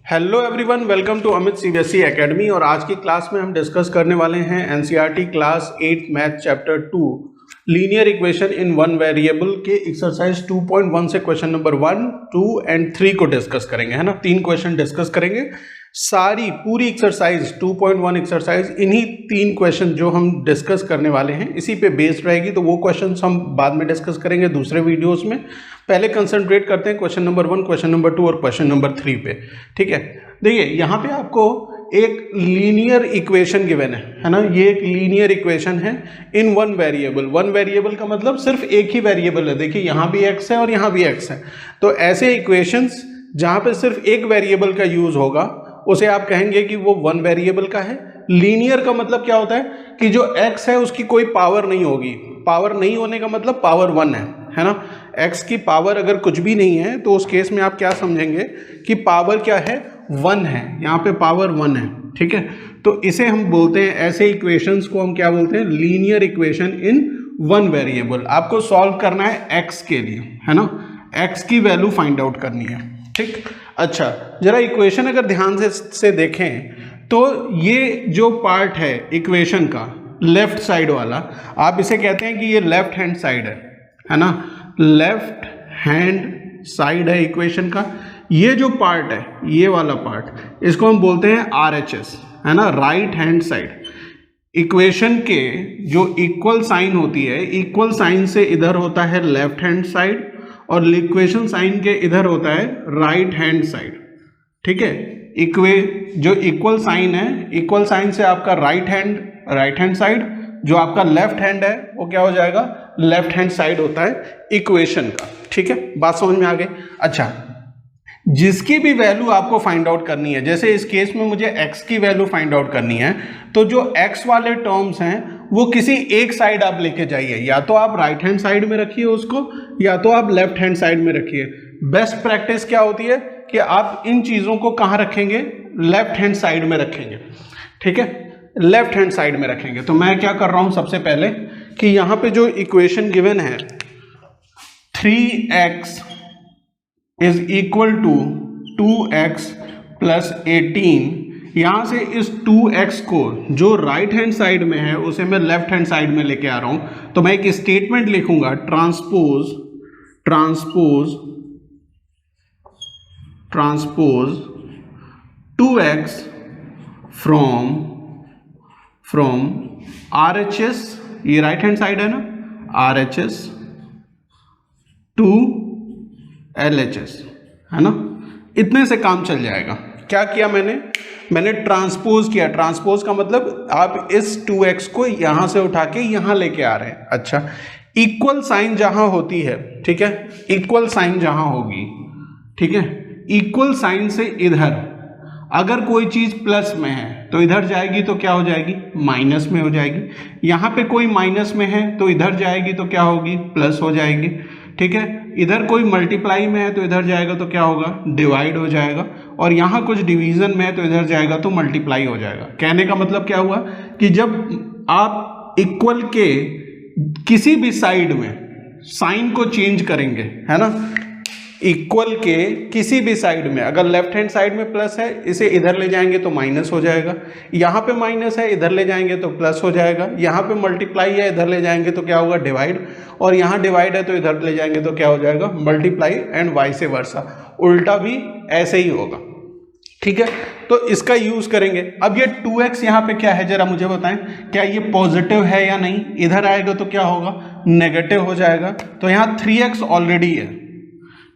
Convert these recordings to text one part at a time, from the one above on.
Hello everyone, welcome to Amit CBSE academy. और आज की क्लास में हम डिस्कस करने वाले हैं NCERT class 8 math chapter 2 linear equation in one variable के एक्सरसाइज 2.1 से क्वेश्चन नंबर 1, 2 एंड 3 को डिस्कस करेंगे, है ना। 3 क्वेश्चन डिस्कस करेंगे। सारी पूरी एक्सरसाइज 2.1 एक्सरसाइज इन्हीं 3 क्वेश्चन जो हम डिस्कस करने वाले हैं इसी पे बेस्ड रहेगी। तो वो क्वेश्चंस हम बाद में डिस्कस करेंगे दूसरे वीडियोस में। पहले कंसंट्रेट करते हैं क्वेश्चन नंबर 1, क्वेश्चन नंबर 2 और क्वेश्चन नंबर 3 पे। ठीक है, देखिए यहाँ पे आपको एक लीनियर इक्वेशन गिवन है ना। ये एक लीनियर इक्वेशन है in one variable. One variable का मतलब सिर्फ एक ही वेरिएबल है। देखिए यहाँ भी x है और यहाँ भी x है। तो ऐसे इक्वेशंस जहाँ पे सिर्फ एक वेरिएबल का यूज होगा उसे आप कहेंगे कि वो वन वेरिएबल का है। लीनियर का मतलब क्या होता है कि जो x है उसकी कोई पावर नहीं होगी। पावर नहीं होने का मतलब पावर 1 है ना। x की पावर अगर कुछ भी नहीं है तो उस केस में आप क्या समझेंगे कि पावर क्या है, 1 है। यहाँ पे पावर 1 है, ठीक है। तो इसे हम बोलते हैं, ऐसे इक्वेशंस को हम क्या बोलते हैं, linear equation in one variable. आपको सॉल्व करना है x के लिए, है ना। x की वैल्यू फाइंड आउट करनी है, ठीक। अच्छा, जरा इक्वेशन अगर ध्यान से देखें तो ये जो पार्ट है इक्वेशन का लेफ्ट साइड वाला, आप इसे कहते हैं कि ये लेफ्ट हैंड साइड है ना। लेफ्ट हैंड साइड है इक्वेशन का। ये जो पार्ट है, ये वाला पार्ट, इसको हम बोलते हैं RHS, है ना, राइट हैंड साइड। इक्वेशन के जो इक्वल साइन होती है, इक्वल साइन से इधर होता है लेफ्ट हैंड साइड और इक्वेशन साइन के इधर होता है राइट हैंड साइड, ठीक है। जो इक्वल साइन है, इक्वल साइन से आपका राइट हैंड साइड, जो आपका लेफ्ट हैंड है वो क्या हो जाएगा, लेफ्ट हैंड साइड होता है इक्वेशन का, ठीक है। बात समझ में आ गई। अच्छा, जिसकी भी वैल्यू आपको फाइंड आउट करनी है, जैसे इस केस में मुझे x की वैल्यू फाइंड आउट करनी है, तो जो x वाले टर्म्स हैं वो किसी एक साइड आप लेके जाइए। या तो आप राइट हैंड साइड में रखिए उसको, या तो आप लेफ्ट हैंड साइड में रखिए। बेस्ट प्रैक्टिस क्या होती है कि आप इन चीज़ों को कहाँ रखेंगे, लेफ्ट हैंड साइड में रखेंगे, ठीक है। लेफ्ट हैंड साइड में रखेंगे। तो मैं क्या कर रहा हूँ सबसे पहले कि यहाँ पे जो इक्वेशन गिवन है 3x is equal to 2x plus 18, यहाँ से इस 2x को जो राइट हैंड साइड में है उसे मैं लेफ्ट हैंड साइड में लेके आ रहा हूँ। तो मैं एक स्टेटमेंट लिखूंगा, ट्रांसपोज 2x फ्रॉम RHS, ये राइट हैंड साइड है ना, RHS टू LHS, है ना। इतने से काम चल जाएगा। क्या किया मैंने ट्रांसपोज किया। ट्रांसपोज का मतलब आप इस 2x को यहां से उठा के यहां लेके आ रहे हैं। अच्छा, इक्वल साइन जहां होती है, ठीक है, इक्वल साइन जहां होगी, ठीक है, इक्वल साइन से इधर अगर कोई चीज प्लस में है तो इधर जाएगी तो क्या हो जाएगी, माइनस में हो जाएगी। यहां पे कोई माइनस में है तो इधर जाएगी तो क्या होगी, प्लस हो जाएगी, ठीक है। इधर कोई मल्टीप्लाई में है तो इधर जाएगा तो क्या होगा, डिवाइड हो जाएगा। और यहाँ कुछ डिवीजन में है तो इधर जाएगा तो मल्टीप्लाई हो जाएगा। कहने का मतलब क्या हुआ कि जब आप इक्वल के किसी भी साइड में साइन को चेंज करेंगे, है ना, इक्वल के किसी भी साइड में, अगर लेफ्ट हैंड साइड में प्लस है इसे इधर ले जाएंगे तो माइनस हो जाएगा। यहाँ पे माइनस है इधर ले जाएंगे तो प्लस हो जाएगा। यहाँ पे मल्टीप्लाई है इधर ले जाएंगे तो क्या होगा, डिवाइड। और यहाँ डिवाइड है तो इधर ले जाएंगे तो क्या हो जाएगा, मल्टीप्लाई, एंड वाइस वर्सा। उल्टा भी ऐसे ही होगा, ठीक है। तो इसका यूज करेंगे। अब ये 2x यहाँ पे क्या है, जरा मुझे बताएं, क्या ये पॉजिटिव है या नहीं। इधर आएगा तो क्या होगा, नेगेटिव हो जाएगा। तो यहाँ 3x ऑलरेडी है,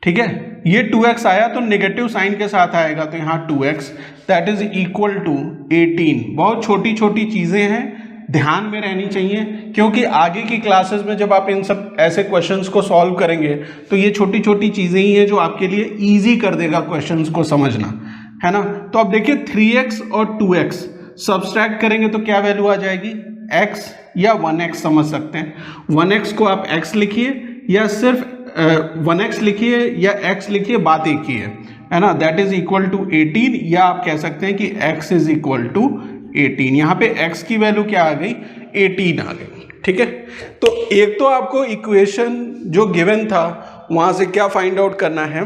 ठीक है। ये 2x आया तो नेगेटिव साइन के साथ आएगा तो यहाँ 2x that is equal to 18। बहुत छोटी छोटी चीजें हैं, ध्यान में रहनी चाहिए, क्योंकि आगे की क्लासेस में जब आप इन सब ऐसे क्वेश्चंस को सॉल्व करेंगे तो ये छोटी छोटी चीजें ही हैं जो आपके लिए इजी कर देगा क्वेश्चंस को समझना, है ना। तो अब देखिए 3x और 2x सब्सट्रैक्ट करेंगे तो क्या वैल्यू आ जाएगी, x या 1x समझ सकते हैं। 1x को आप x लिखिए या सिर्फ 1x लिखिए या x लिखिए, बात एक ही है ना। दैट इज इक्वल टू 18, या आप कह सकते हैं कि x इज इक्वल टू 18। यहाँ पे x की वैल्यू क्या आ गई, 18 आ गई, ठीक है। तो एक तो आपको इक्वेशन जो गिवन था वहां से क्या फाइंड आउट करना है,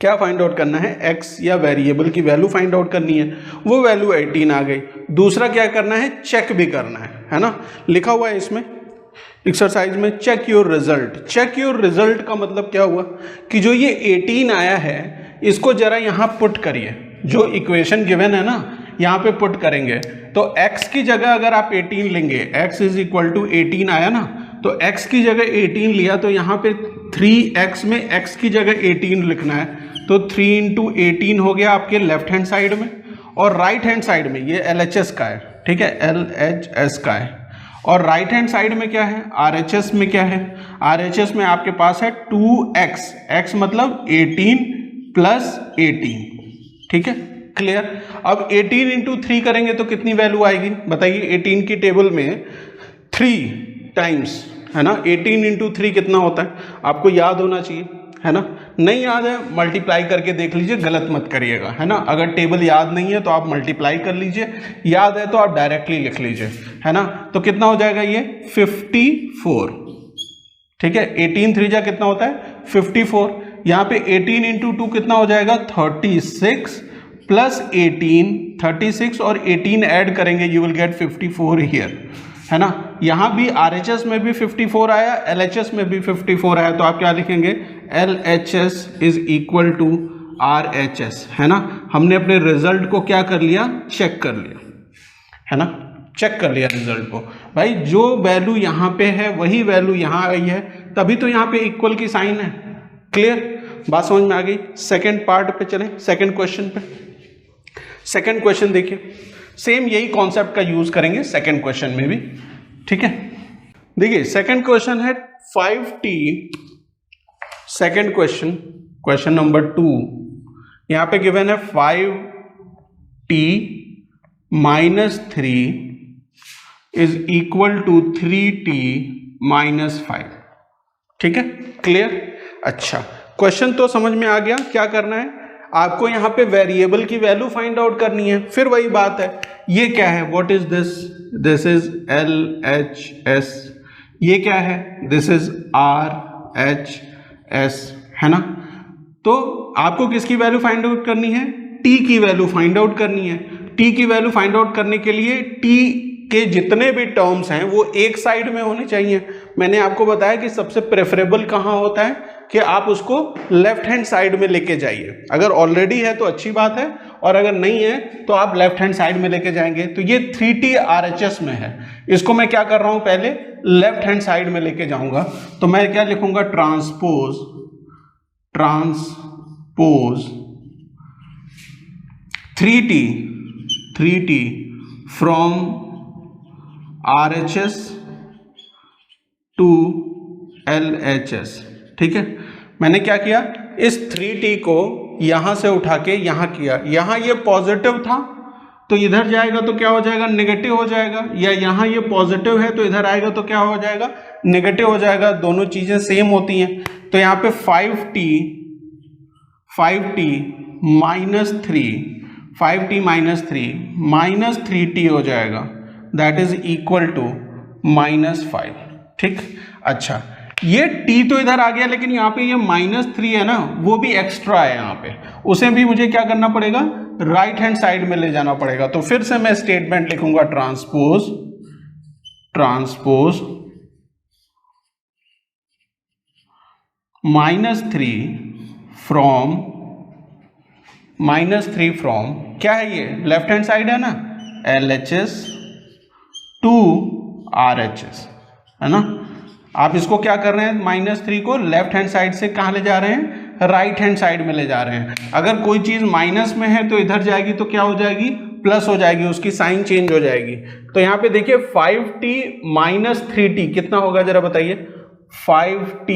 क्या फाइंड आउट करना है, x या वेरिएबल की वैल्यू फाइंड आउट करनी है, वो वैल्यू 18 आ गई। दूसरा क्या करना है, चेक भी करना है ना, लिखा हुआ है इसमें एक्सरसाइज में check your result. Check your result का मतलब क्या हुआ कि जो ये 18 आया है इसको जरा यहाँ पुट करिए, जो इक्वेशन गिवन है ना यहाँ पे पुट करेंगे तो x की जगह अगर आप 18 लेंगे, x इज इक्वल टू 18 आया ना, तो x की जगह 18 लिया तो यहाँ पे 3x में x की जगह 18 लिखना है, तो 3 इंटू 18 हो गया आपके लेफ्ट हैंड साइड में, और राइट हैंड साइड में ये LHS का है, ठीक है, LHS का है, और राइट हैंड साइड में क्या है, RHS में क्या है, RHS में आपके पास है 2x, x मतलब 18 प्लस 18, ठीक है, क्लियर। अब 18 इंटू 3 करेंगे तो कितनी वैल्यू आएगी बताइए, 18 की टेबल में 3 टाइम्स है ना, 18 इंटू 3 कितना होता है आपको याद होना चाहिए, है ना, नहीं याद है मल्टीप्लाई करके देख लीजिए, गलत मत करिएगा, है ना, अगर टेबल याद नहीं है तो आप मल्टीप्लाई कर लीजिए, याद है तो आप डायरेक्टली लिख लीजिए, है ना, तो कितना हो जाएगा ये 54, ठीक है, 18 3 जा कितना होता है 54, यहाँ पे 18 इंटू 2 कितना हो जाएगा 36 प्लस 18, 36 और 18 ऐड करेंगे यू विल गेट 54 हियर, है ना, यहाँ भी RHS में भी 54 आया, LHS में भी 54 आया, तो आप क्या लिखेंगे LHS is equal to RHS, है ना, हमने अपने रिजल्ट को क्या कर लिया, चेक कर लिया, है ना, चेक कर लिया रिजल्ट को, भाई जो वैल्यू यहाँ पे है वही वैल्यू यहाँ आई है, तभी तो यहाँ पे इक्वल की साइन है, क्लियर, बात समझ में आ गई। सेकेंड पार्ट पे चलें, सेकेंड क्वेश्चन पे। सेकेंड क्वेश्चन देखिए, सेम यही कॉन्सेप्ट का यूज करेंगे सेकेंड क्वेश्चन में भी, ठीक है, देखिए सेकेंड क्वेश्चन है 5t, second question, question number 2, यहाँ पे गिवन है 5t minus 3 is equal to 3t minus 5, ठीक है, क्लियर। अच्छा, क्वेश्चन तो समझ में आ गया, क्या करना है आपको, यहाँ पे वेरिएबल की वैल्यू फाइंड आउट करनी है, फिर वही बात है, ये क्या है, what is this, this is LHS, ये क्या है, दिस इज RHS, है ना, तो आपको किसकी वैल्यू फाइंड आउट करनी है, t की वैल्यू फाइंड आउट करनी है। t की वैल्यू फाइंड आउट करने के लिए t के जितने भी टर्म्स हैं वो एक साइड में होने चाहिए। मैंने आपको बताया कि सबसे प्रेफरेबल कहाँ होता है कि आप उसको लेफ्ट हैंड साइड में लेके जाइए, अगर ऑलरेडी है तो अच्छी बात है, और अगर नहीं है तो आप लेफ्ट हैंड साइड में लेके जाएंगे। तो ये 3t RHS में है, इसको मैं क्या कर रहा हूं, पहले लेफ्ट हैंड साइड में लेके जाऊंगा, तो मैं क्या लिखूंगा, transpose 3t from RHS to LHS, ठीक है। मैंने क्या किया, इस 3t को यहां से उठा के यहां किया, यहां ये पॉजिटिव था तो इधर जाएगा तो क्या हो जाएगा, नेगेटिव हो जाएगा, या यहां ये पॉजिटिव है तो इधर आएगा तो क्या हो जाएगा, नेगेटिव हो जाएगा, दोनों चीजें सेम होती हैं। तो यहाँ पे 5t माइनस 3 हो जाएगा, दैट इज इक्वल टू -5, ठीक। अच्छा, ये t तो इधर आ गया, लेकिन यहाँ पे ये -3 है ना, वो भी एक्स्ट्रा है यहाँ पे, उसे भी मुझे क्या करना पड़ेगा, राइट हैंड साइड में ले जाना पड़ेगा। तो फिर से मैं स्टेटमेंट लिखूंगा, ट्रांसपोज -3 फ्रॉम क्या है, ये लेफ्ट हैंड साइड है ना, LHS टू RHS, है ना। आप इसको क्या कर रहे हैं, -3 को लेफ्ट हैंड साइड से कहाँ ले जा रहे हैं, राइट हैंड साइड में ले जा रहे हैं। अगर कोई चीज माइनस में है तो इधर जाएगी तो क्या हो जाएगी, प्लस हो जाएगी, उसकी साइन चेंज हो जाएगी। तो यहाँ पे देखिए 5t माइनस 3t कितना होगा जरा बताइए, 5t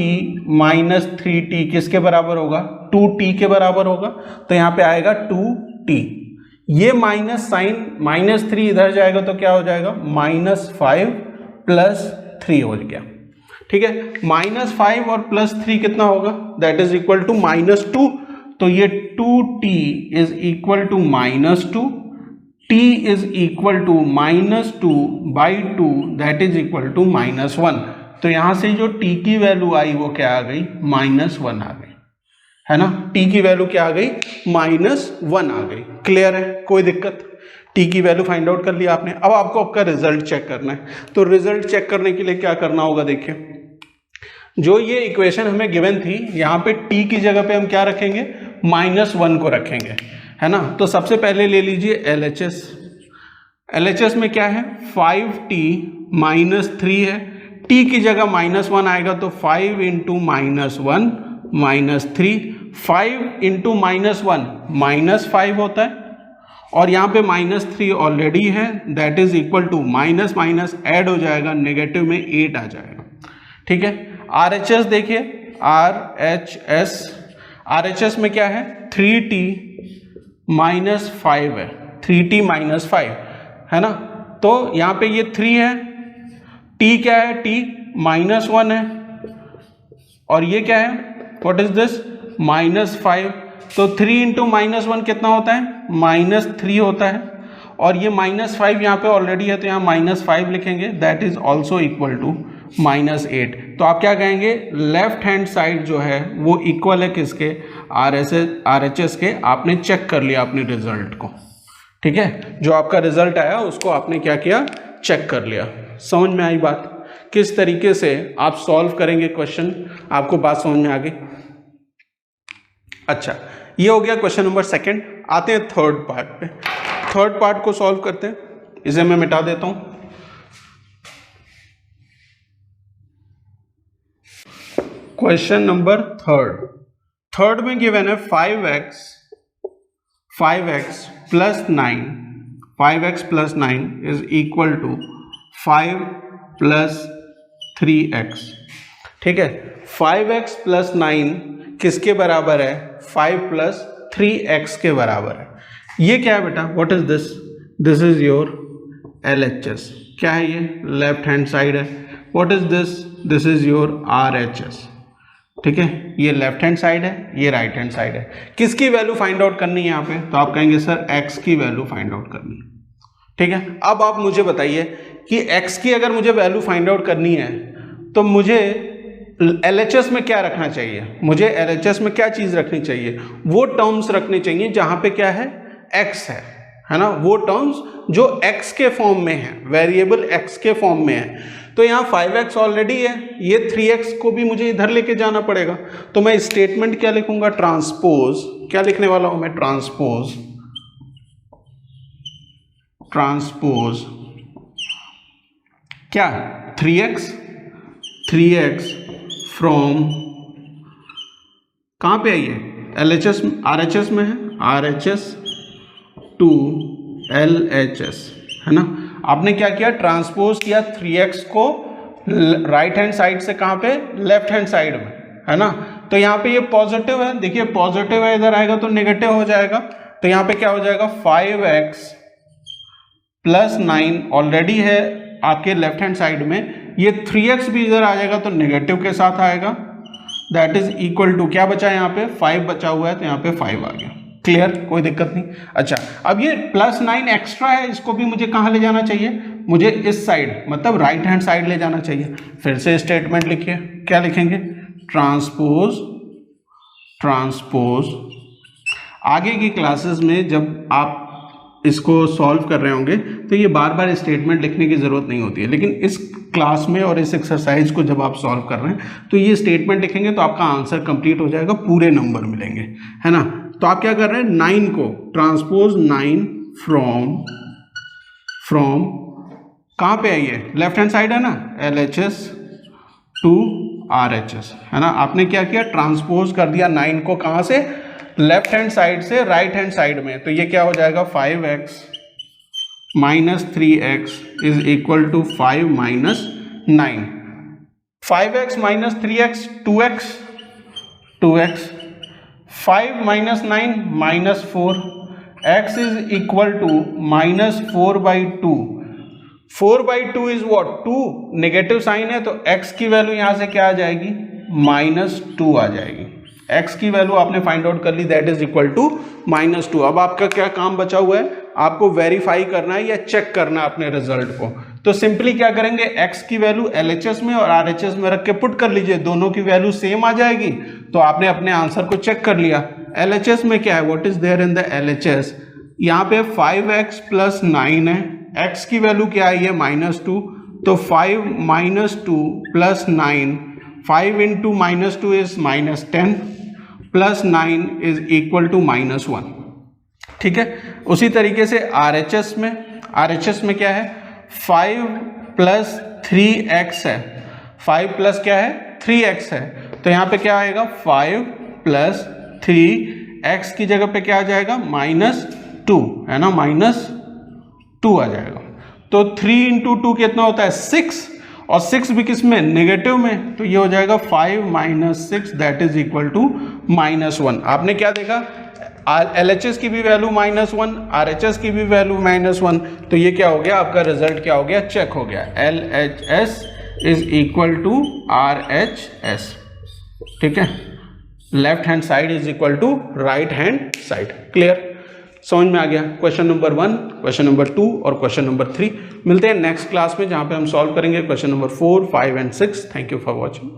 माइनस 3t किसके बराबर होगा, 2t के बराबर होगा। तो यहाँ पे आएगा 2t, ये माइनस साइन -3 इधर जाएगा तो क्या हो जाएगा, -5 प्लस 3 हो गया, ठीक है। -5 और +3 कितना होगा, दैट इज इक्वल टू -2। तो ये 2t is equal to -2, t is equal to -2/2, that is equal to -1। तो यहां से जो t की वैल्यू आई वो क्या आ गई, -1 आ गई, है ना। t की वैल्यू क्या आ गई, -1 आ गई। क्लियर है, कोई दिक्कत। t की वैल्यू फाइंड आउट कर लिया आपने। अब आपको आपका रिजल्ट चेक करना है। तो रिजल्ट चेक करने के लिए क्या करना होगा, देखिए जो ये इक्वेशन हमें गिवन थी, यहाँ पे t की जगह पे हम क्या रखेंगे, -1 को रखेंगे, है ना। तो सबसे पहले ले लीजिए LHS। LHS में क्या है, 5t - 3 है। t की जगह -1 आएगा तो 5 × -1 -3, 5 × -1 -5 होता है, और यहाँ पे -3 ऑलरेडी है, that is equal to minus minus add हो जाएगा, नेगेटिव में 8 आ जाएगा। ठीक है। RHS देखिए, RHS में क्या है, 3t - 5 है, 3t - 5 है ना। तो यहाँ पे ये 3 है, t क्या है, t -1 है, और ये क्या है, व्हाट इज दिस, -5। तो 3 × -1 कितना होता है, -3 होता है, और ये -5 यहाँ पे ऑलरेडी है तो यहाँ -5 लिखेंगे, that is also equal to -8। तो आप क्या कहेंगे, लेफ्ट हैंड साइड जो है वो इक्वल है किसके, RHS के। आपने चेक कर लिया अपने रिजल्ट को। ठीक है, जो आपका रिजल्ट आया उसको आपने क्या किया, चेक कर लिया। समझ में आई बात, किस तरीके से आप सॉल्व करेंगे क्वेश्चन, आपको बात समझ में आ गई। अच्छा, ये हो गया क्वेश्चन नंबर 2। आते हैं थर्ड पार्ट पे। थर्ड पार्ट को सॉल्व करते हैं, इसे मैं मिटा देता हूं। क्वेश्चन नंबर थर्ड में गिवन है 5x + 9 is equal to 5 + 3x। ठीक है, 5x + 9 किसके बराबर है, 5 + 3x के बराबर है। ये क्या है बेटा, what is this, this is your LHS। क्या है ये, लेफ्ट हैंड साइड है। What is this, this is your RHS। ठीक है, ये लेफ्ट हैंड साइड है, ये राइट हैंड साइड है। किसकी वैल्यू फाइंड आउट करनी है यहाँ पे, तो आप कहेंगे सर x की वैल्यू फाइंड आउट करनी है। ठीक है, अब आप मुझे बताइए कि x की अगर मुझे वैल्यू फाइंड आउट करनी है तो मुझे LHS में क्या रखना चाहिए, मुझे LHS में क्या चीज रखनी चाहिए, वो टर्म्स रखनी चाहिए जहां पे क्या है, x है ना, वो टर्म्स जो x के फॉर्म में है, वेरिएबल x के फॉर्म में है। तो यहाँ 5x ऑलरेडी है, ये 3x को भी मुझे इधर लेके जाना पड़ेगा। तो मैं स्टेटमेंट क्या लिखूंगा, ट्रांसपोज, क्या लिखने वाला हूं मैं, ट्रांसपोज क्या, 3x फ्रॉम, कहां पे है ये, LHS RHS में है, RHS टू LHS, है ना। आपने क्या किया, ट्रांसपोज किया 3x को राइट हैंड साइड से कहां पे, लेफ्ट हैंड साइड में, है ना। तो यहाँ पे ये पॉजिटिव है, देखिए पॉजिटिव है, इधर आएगा तो नेगेटिव हो जाएगा। तो यहाँ पे क्या हो जाएगा, 5x + 9 ऑलरेडी है आपके लेफ्ट हैंड साइड में, ये 3x भी इधर आ जाएगा तो नेगेटिव के साथ आएगा, दैट इज इक्वल टू, क्या बचा है यहाँ पे, 5 बचा हुआ है, तो यहाँ पे 5 आ गया। क्लियर, कोई दिक्कत नहीं। अच्छा, अब ये +9 एक्स्ट्रा है, इसको भी मुझे कहाँ ले जाना चाहिए, मुझे इस साइड, मतलब राइट हैंड साइड ले जाना चाहिए। फिर से स्टेटमेंट लिखिए, क्या लिखेंगे, ट्रांसपोज। आगे की क्लासेस में जब आप इसको सॉल्व कर रहे होंगे तो ये बार बार स्टेटमेंट लिखने की जरूरत नहीं होती है, लेकिन इस क्लास में और इस एक्सरसाइज को जब आप सॉल्व कर रहे हैं तो ये स्टेटमेंट लिखेंगे तो आपका आंसर कंप्लीट हो जाएगा, पूरे नंबर मिलेंगे, है ना। तो आप क्या कर रहे हैं, 9 को ट्रांसपोज 9 फ्रॉम कहाँ पे है ये, लेफ्ट हैंड साइड है ना, LHS टू RHS, है ना। आपने क्या किया, ट्रांसपोज कर दिया 9 को कहाँ से, लेफ्ट हैंड साइड से राइट हैंड साइड में। तो ये क्या हो जाएगा, 5x - 3x is equal to 5 - 9। 5x - 3x 2x, 5 - 9 -4, x is equal to -4/2। 4/2 is what, 2, negative sign है तो x की वैल्यू यहां से क्या आ जाएगी, -2 आ जाएगी। x की वैल्यू आपने फाइंड आउट कर ली, दैट इज इक्वल टू -2। अब आपका क्या काम बचा हुआ है, आपको वेरीफाई करना है या चेक करना है अपने रिजल्ट को। तो सिंपली क्या करेंगे, x की वैल्यू LHS में और RHS में रख के पुट कर लीजिए, दोनों की वैल्यू सेम आ जाएगी तो आपने अपने आंसर को चेक कर लिया। LHS में क्या है, what is there in the LHS, यहाँ पे 5x प्लस 9 है, x की वैल्यू क्या आई है -2, तो 5 - 2 plus 9, 5 into -2 is -10 plus 9 is equal to -1। ठीक है, उसी तरीके से RHS में क्या है, 5 प्लस 3x है, 5 प्लस क्या है 3x है, तो यहाँ पे क्या आएगा 5 प्लस 3x की जगह पे क्या आ जाएगा -2 है ना, -2 आ जाएगा। तो 3 इंटू 2 कितना होता है 6, और 6 भी किस में, नेगेटिव में, तो ये हो जाएगा 5 - 6 दैट इज इक्वल टू -1। आपने क्या देखा, LHS की भी वैल्यू -1, RHS की भी वैल्यू -1, तो ये क्या हो गया, आपका रिजल्ट क्या हो गया, चेक हो गया, LHS is equal to RHS। ठीक है, left hand side is equal to right hand side. Clear, समझ में आ गया। क्वेश्चन नंबर 1, क्वेश्चन नंबर 2 और क्वेश्चन नंबर 3। मिलते हैं नेक्स्ट क्लास में जहां पे हम सॉल्व करेंगे question number 4, 5 and 6। Thank you for watching.